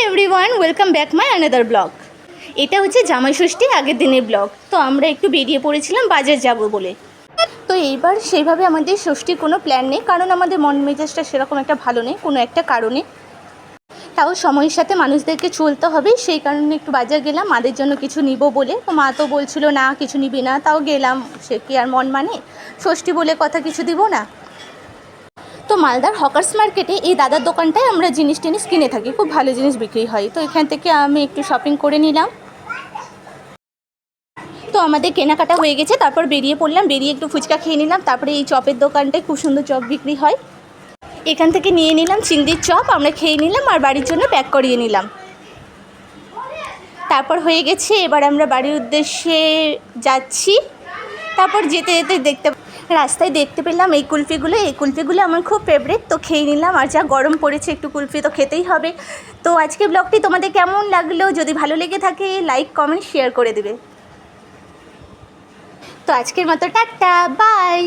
Everyone, welcome back my another blog. এটা হচ্ছে জামাই ষষ্ঠীর আগের দিনের ব্লগ। তো আমরা একটু বেরিয়ে পড়েছিলাম বাজার যাব বলে। তো এইবার সেইভাবে আমাদের ষষ্ঠীর কোনো প্ল্যান নেই, কারণ আমাদের মন মেজাজটা সেরকম একটা ভালো নেই কোনো একটা কারণে। তাও সময়ের সাথে মানুষদেরকে চলতে হবে, সেই কারণে একটু বাজার গেলাম মাদের জন্য কিছু নিব বলে। তো মা তো বলছিল না কিছু নিবি না, তাও গেলাম। সে কি আর মন মানে, ষষ্ঠী বলে কথা কিছু দিব না। তো মালদার হকার্স মার্কেটে এই দাদার দোকানটায় আমরা জিনিস টিনিস কিনে থাকি, খুব ভালো জিনিস বিক্রি হয়। তো এখান থেকে আমি একটু শপিং করে নিলাম। তো আমাদের কেনাকাটা হয়ে গেছে, তারপর বেরিয়ে পড়লাম। বেরিয়ে একটু ফুচকা খেয়ে নিলাম। তারপরে এই চপের দোকানটায় খুব সুন্দর চপ বিক্রি হয়, এখান থেকে নিয়ে নিলাম চিংড়ির চপ। আমরা খেয়ে নিলাম আর বাড়ির জন্য প্যাক করিয়ে নিলাম। তারপর হয়ে গেছে, এবার আমরা বাড়ির উদ্দেশ্যে যাচ্ছি। তারপর যেতে যেতে রাস্তায় দেখতে পেলাম এই কুলফিগুলো আমার খুব ফেভারিট। তো খেয়ে নিলাম, আর যা গরম পড়েছে একটু কুলফি তো খেতেই হবে। তো আজকে ব্লগটি তোমাদের কেমন লাগলো? যদি ভালো লেগে থাকে লাইক কমেন্ট শেয়ার করে দেবে। তো আজকের মতো টাটা, বাই।